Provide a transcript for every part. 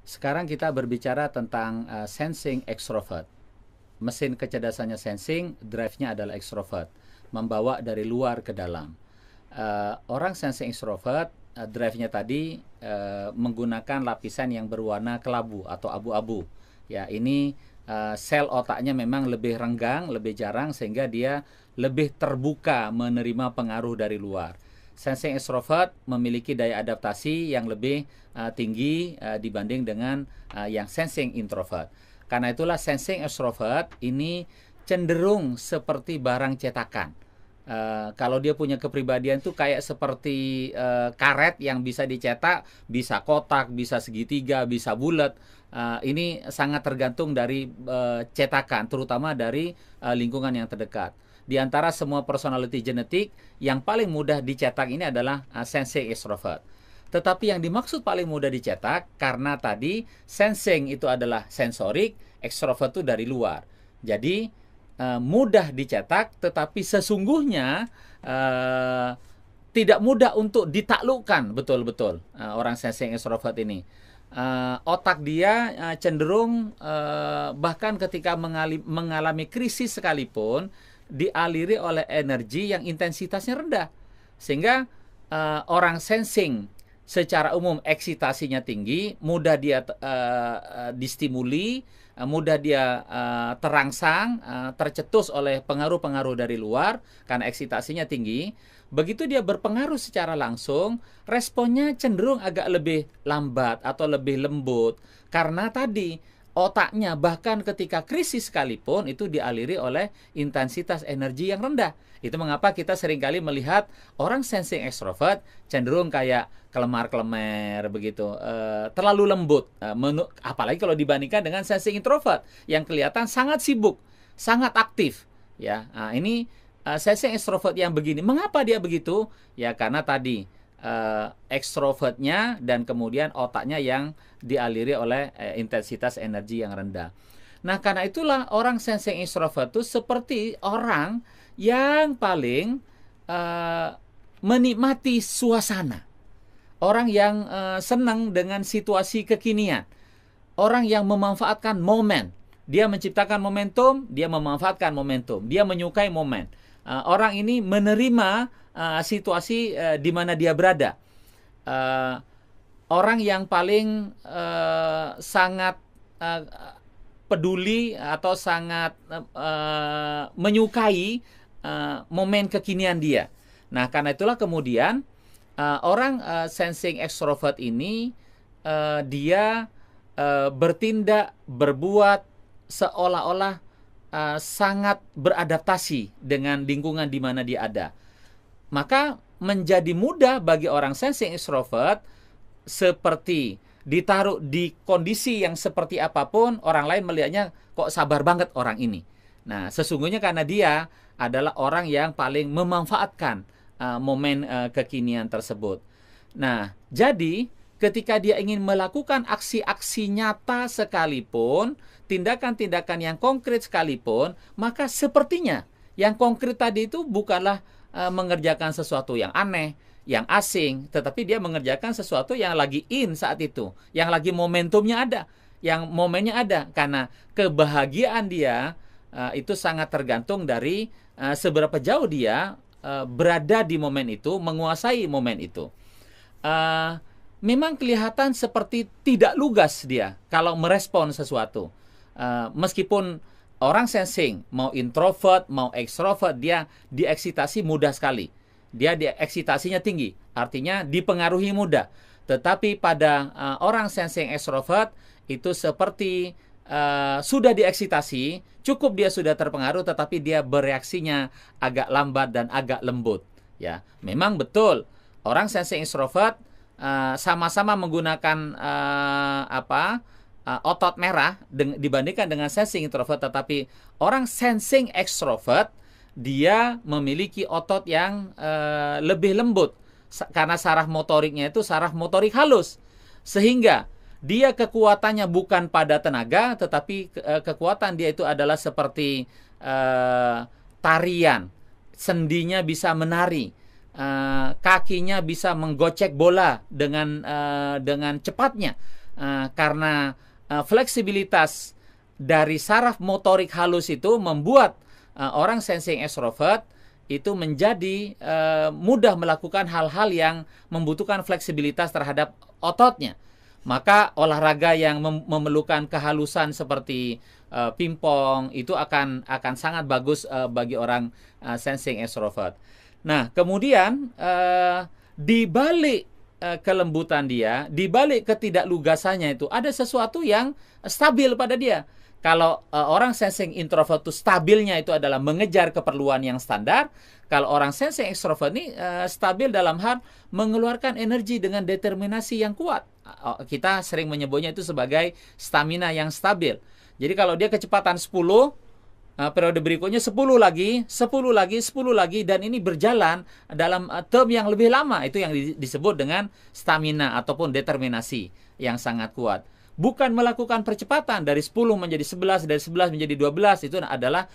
Sekarang kita berbicara tentang sensing extrovert. Mesin kecerdasannya sensing, drive-nya adalah extrovert, membawa dari luar ke dalam. Orang sensing extrovert, drive-nya tadi menggunakan lapisan yang berwarna kelabu atau abu-abu. Ya, ini sel otaknya memang lebih renggang, lebih jarang, sehingga dia lebih terbuka menerima pengaruh dari luar. Sensing extrovert memiliki daya adaptasi yang lebih tinggi dibanding dengan yang sensing introvert. Karena itulah sensing extrovert ini cenderung seperti barang cetakan. Kalau dia punya kepribadian tuh kayak seperti karet yang bisa dicetak, bisa kotak, bisa segitiga, bisa bulat. Ini sangat tergantung dari cetakan, terutama dari lingkungan yang terdekat. Di antara semua personality genetik, yang paling mudah dicetak ini adalah sensing extrovert. Tetapi yang dimaksud paling mudah dicetak, karena tadi sensing itu adalah sensorik, extrovert itu dari luar. Jadi mudah dicetak, tetapi sesungguhnya tidak mudah untuk ditaklukkan betul-betul orang sensing extrovert ini. Otak dia cenderung bahkan ketika mengalami krisis sekalipun dialiri oleh energi yang intensitasnya rendah, sehingga orang sensing secara umum eksitasinya tinggi, mudah dia distimuli, mudah dia terangsang, tercetus oleh pengaruh-pengaruh dari luar karena eksitasinya tinggi. Begitu dia berpengaruh secara langsung, responnya cenderung agak lebih lambat atau lebih lembut, karena tadi otaknya bahkan ketika krisis sekalipun itu dialiri oleh intensitas energi yang rendah. Itu mengapa kita seringkali melihat orang sensing extrovert cenderung kayak kelemar-kelemar begitu, terlalu lembut, apalagi kalau dibandingkan dengan sensing introvert yang kelihatan sangat sibuk, sangat aktif. Ya, ini sensing extrovert yang begini. Mengapa dia begitu? Ya karena tadi ekstrovertnya dan kemudian otaknya yang dialiri oleh intensitas energi yang rendah. Nah, karena itulah orang sensing extrovert itu seperti orang yang paling menikmati suasana. Orang yang senang dengan situasi kekinian. Orang yang memanfaatkan momen. Dia menciptakan momentum, dia memanfaatkan momentum. Dia menyukai momen. Orang ini menerima situasi di mana dia berada. Orang yang paling sangat peduli atau sangat menyukai momen kekinian dia. Nah, karena itulah kemudian orang sensing extrovert ini dia bertindak, berbuat seolah-olah sangat beradaptasi dengan lingkungan di mana dia ada. Maka menjadi mudah bagi orang sensing extrovert seperti ditaruh di kondisi yang seperti apapun, orang lain melihatnya kok sabar banget orang ini. Nah, sesungguhnya karena dia adalah orang yang paling memanfaatkan momen kekinian tersebut. Nah, jadi ketika dia ingin melakukan aksi-aksi nyata sekalipun, tindakan-tindakan yang konkret sekalipun, maka sepertinya yang konkret tadi itu bukanlah mengerjakan sesuatu yang aneh, yang asing, tetapi dia mengerjakan sesuatu yang lagi in saat itu, yang lagi momentumnya ada, yang momennya ada, karena kebahagiaan dia itu sangat tergantung dari seberapa jauh dia berada di momen itu, menguasai momen itu. Memang kelihatan seperti tidak lugas dia kalau merespon sesuatu. Meskipun orang sensing, mau introvert, mau extrovert, dia dieksitasi mudah sekali. Dia dieksitasinya tinggi, artinya dipengaruhi mudah. Tetapi pada orang sensing extrovert, itu seperti sudah dieksitasi, cukup dia sudah terpengaruh, tetapi dia bereaksinya agak lambat dan agak lembut. Ya, memang betul, orang sensing extrovert sama-sama menggunakan otot merah dibandingkan dengan sensing introvert, tetapi orang sensing extrovert dia memiliki otot yang lebih lembut karena saraf motoriknya itu saraf motorik halus, sehingga dia kekuatannya bukan pada tenaga, tetapi kekuatan dia itu adalah seperti tarian, sendinya bisa menari, kakinya bisa menggocek bola dengan cepatnya. karena fleksibilitas dari saraf motorik halus itu membuat orang sensing extrovert itu menjadi mudah melakukan hal-hal yang membutuhkan fleksibilitas terhadap ototnya. Maka olahraga yang memerlukan kehalusan seperti pingpong itu akan sangat bagus bagi orang sensing extrovert. Nah, kemudian di balik kelembutan dia, di balik ketidaklugasannya itu ada sesuatu yang stabil pada dia. Kalau orang sensing introvert itu stabilnya itu adalah mengejar keperluan yang standar. Kalau orang sensing extrovert ini stabil dalam hal mengeluarkan energi dengan determinasi yang kuat. Kita sering menyebutnya itu sebagai stamina yang stabil. Jadi kalau dia kecepatan 10, periode berikutnya 10 lagi, 10 lagi, 10 lagi, dan ini berjalan dalam term yang lebih lama. Itu yang disebut dengan stamina ataupun determinasi yang sangat kuat. Bukan melakukan percepatan dari 10 menjadi 11, dari 11 menjadi 12, itu adalah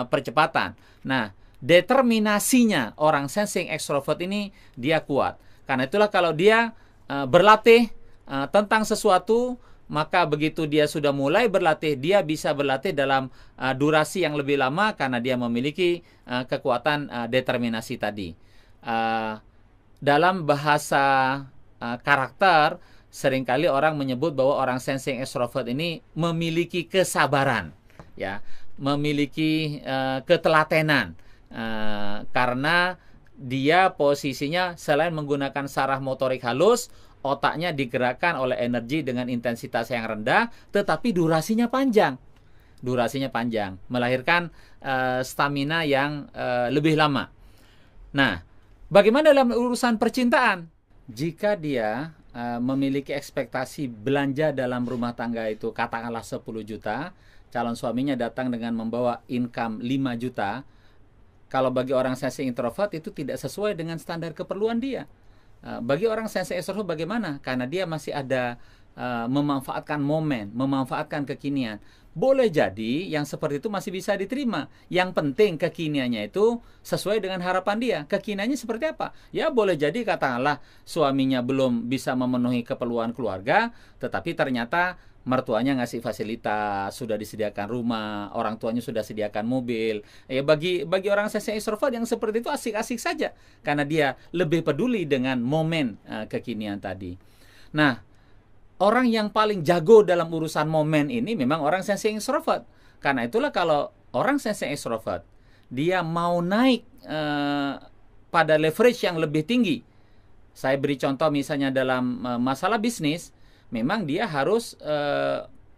percepatan. Nah, determinasinya orang sensing extrovert ini dia kuat. Karena itulah kalau dia berlatih tentang sesuatu, maka begitu dia sudah mulai berlatih, dia bisa berlatih dalam durasi yang lebih lama karena dia memiliki kekuatan determinasi tadi. Dalam bahasa karakter, seringkali orang menyebut bahwa orang sensing extrovert ini memiliki kesabaran, ya, memiliki ketelatenan, karena dia posisinya selain menggunakan saraf motorik halus, otaknya digerakkan oleh energi dengan intensitas yang rendah, tetapi durasinya panjang. Durasinya panjang, melahirkan stamina yang lebih lama. Nah, bagaimana dalam urusan percintaan? Jika dia memiliki ekspektasi belanja dalam rumah tangga itu katakanlah 10 juta, calon suaminya datang dengan membawa income 5 juta, kalau bagi orang sensing introvert itu tidak sesuai dengan standar keperluan dia. Bagi orang sensing extrovert bagaimana? Karena dia masih ada memanfaatkan momen, memanfaatkan kekinian. Boleh jadi yang seperti itu masih bisa diterima. Yang penting kekiniannya itu sesuai dengan harapan dia. Kekiniannya seperti apa? Ya boleh jadi katakanlah suaminya belum bisa memenuhi keperluan keluarga, tetapi ternyata mertuanya ngasih fasilitas, sudah disediakan rumah, orang tuanya sudah sediakan mobil. Ya bagi orang sensing extrovert yang seperti itu asik-asik saja karena dia lebih peduli dengan momen kekinian tadi. Nah, orang yang paling jago dalam urusan momen ini memang orang sensing extrovert. Karena itulah kalau orang sensing extrovert dia mau naik pada leverage yang lebih tinggi. Saya beri contoh misalnya dalam masalah bisnis, memang dia harus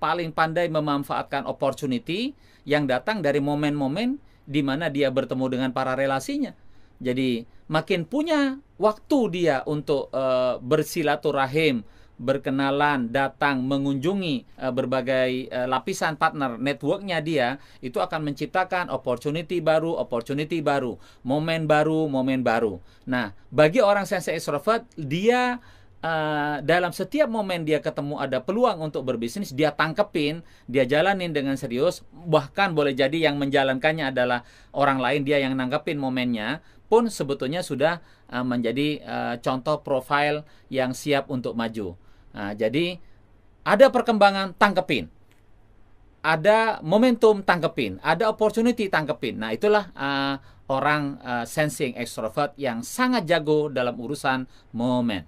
paling pandai memanfaatkan opportunity yang datang dari momen-momen di mana dia bertemu dengan para relasinya. Jadi makin punya waktu dia untuk bersilaturahim, berkenalan, datang, mengunjungi berbagai lapisan partner networknya dia, itu akan menciptakan opportunity baru, momen baru. Nah, bagi orang sensing extrovert, dia dalam setiap momen dia ketemu ada peluang untuk berbisnis, dia tangkepin, dia jalanin dengan serius, bahkan boleh jadi yang menjalankannya adalah orang lain, dia yang nangkepin momennya, pun sebetulnya sudah menjadi contoh profil yang siap untuk maju. Jadi ada perkembangan, tangkepin. Ada momentum, tangkepin. Ada opportunity, tangkepin. Nah, itulah orang sensing extrovert yang sangat jago dalam urusan momen.